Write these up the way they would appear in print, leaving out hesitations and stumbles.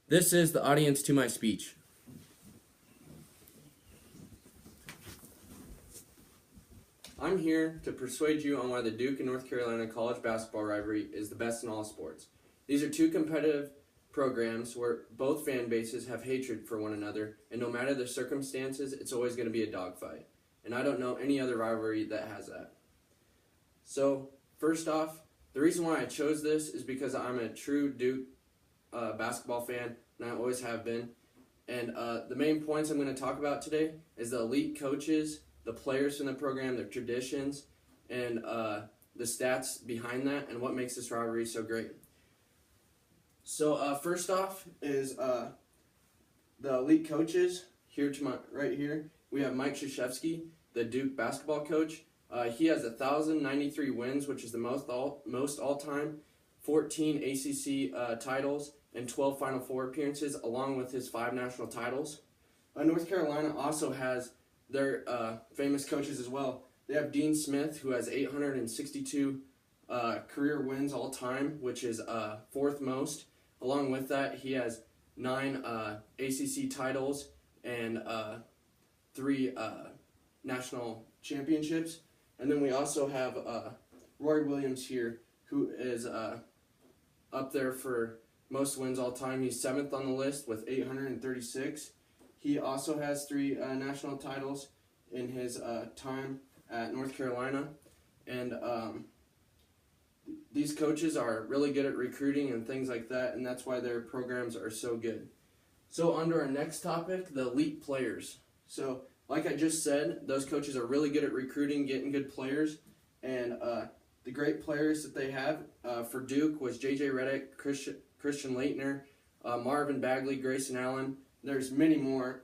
This is the audience to my speech. I'm here to persuade you on why the Duke and North Carolina college basketball rivalry is the best in all sports. These are two competitive programs where both fan bases have hatred for one another, and no matter the circumstances, it's always going to be a dogfight. And I don't know any other rivalry that has that. So, first off, the reason why I chose this is because I'm a true Duke basketball fan, and I always have been. And the main points I'm going to talk about today is the elite coaches, the players in the program, their traditions, and the stats behind that, and what makes this rivalry so great. So first off is the elite coaches. Here to my right here, we have Mike Krzyzewski, the Duke basketball coach. He has 1,093 wins, which is the most all-time, 14 ACC titles, and 12 Final Four appearances, along with his 5 national titles. North Carolina also has their famous coaches as well. They have Dean Smith, who has 862 career wins all time, which is 4th most. Along with that, he has 9 ACC titles and 3 national championships. And then we also have Roy Williams here, who is up there for most wins all time. He's 7th on the list with 836. He also has 3 national titles in his time at North Carolina. And these coaches are really good at recruiting and things like that, and that's why their programs are so good. So under our next topic, the elite players. So like I just said, those coaches are really good at recruiting, getting good players, and the great players that they have for Duke was J.J. Redick, Christian Laettner, Marvin Bagley, Grayson Allen. There's many more.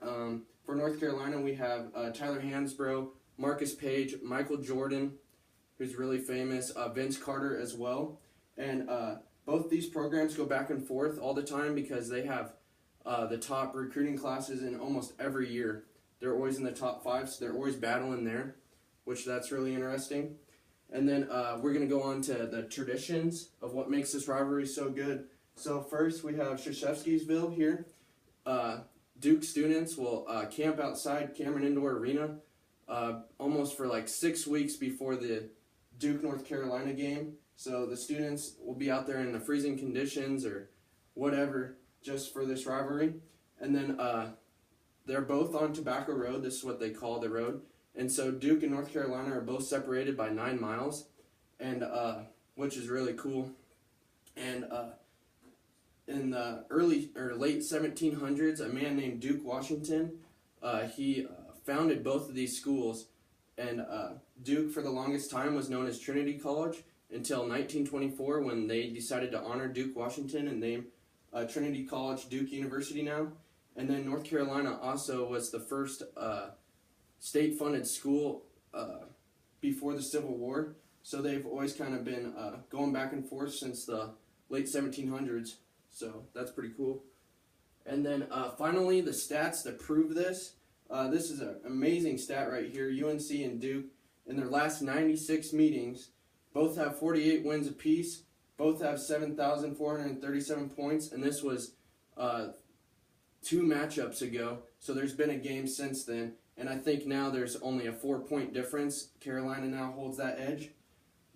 For North Carolina, we have Tyler Hansbrough, Marcus Page, Michael Jordan, who's really famous, Vince Carter as well. And both these programs go back and forth all the time because they have the top recruiting classes in almost every year. They're always in the top 5, so they're always battling there, which that's really interesting. And then we're going to go on to the traditions of what makes this rivalry so good. So first we have Krzyzewskisville here. Duke students will camp outside Cameron Indoor Arena almost for like 6 weeks before the Duke North Carolina game. So the students will be out there in the freezing conditions or whatever just for this rivalry. And then they're both on Tobacco Road. This is what they call the road. And so Duke and North Carolina are both separated by 9 miles, and which is really cool. And in the early or late 1700s, a man named Duke Washington, he founded both of these schools. And Duke, for the longest time, was known as Trinity College until 1924, when they decided to honor Duke Washington and name Trinity College Duke University now. And then North Carolina also was the first state-funded school before the Civil War. So they've always kind of been going back and forth since the late 1700s. So that's pretty cool. And then finally, the stats that prove this. This is an amazing stat right here. UNC and Duke, in their last 96 meetings, both have 48 wins apiece. Both have 7,437 points, and this was 2 matchups ago. So there's been a game since then, and I think now there's only a 4-point difference. Carolina now holds that edge,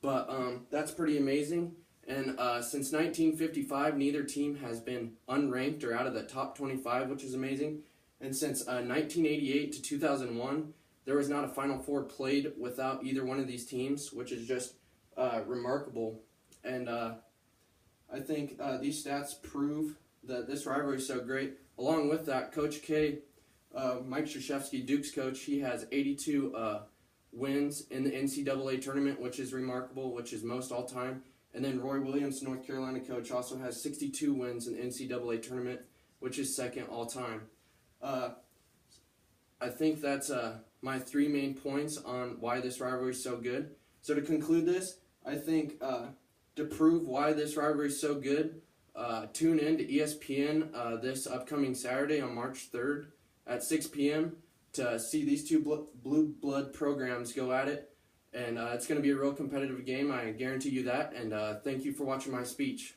but that's pretty amazing. And since 1955, neither team has been unranked or out of the top 25, which is amazing. And since 1988 to 2001, there was not a Final Four played without either one of these teams, which is just remarkable. And I think these stats prove that this rivalry is so great. Along with that, Coach K, Mike Krzyzewski, Duke's coach, he has 82 wins in the NCAA tournament, which is remarkable, which is most all time. And then Roy Williams, North Carolina coach, also has 62 wins in the NCAA tournament, which is 2nd all time. I think that's my 3 main points on why this rivalry is so good. So to conclude this, I think to prove why this rivalry is so good, tune in to ESPN this upcoming Saturday on March 3rd at 6 p.m. to see these two blue blood programs go at it. And it's going to be a real competitive game. I guarantee you that. And thank you for watching my speech.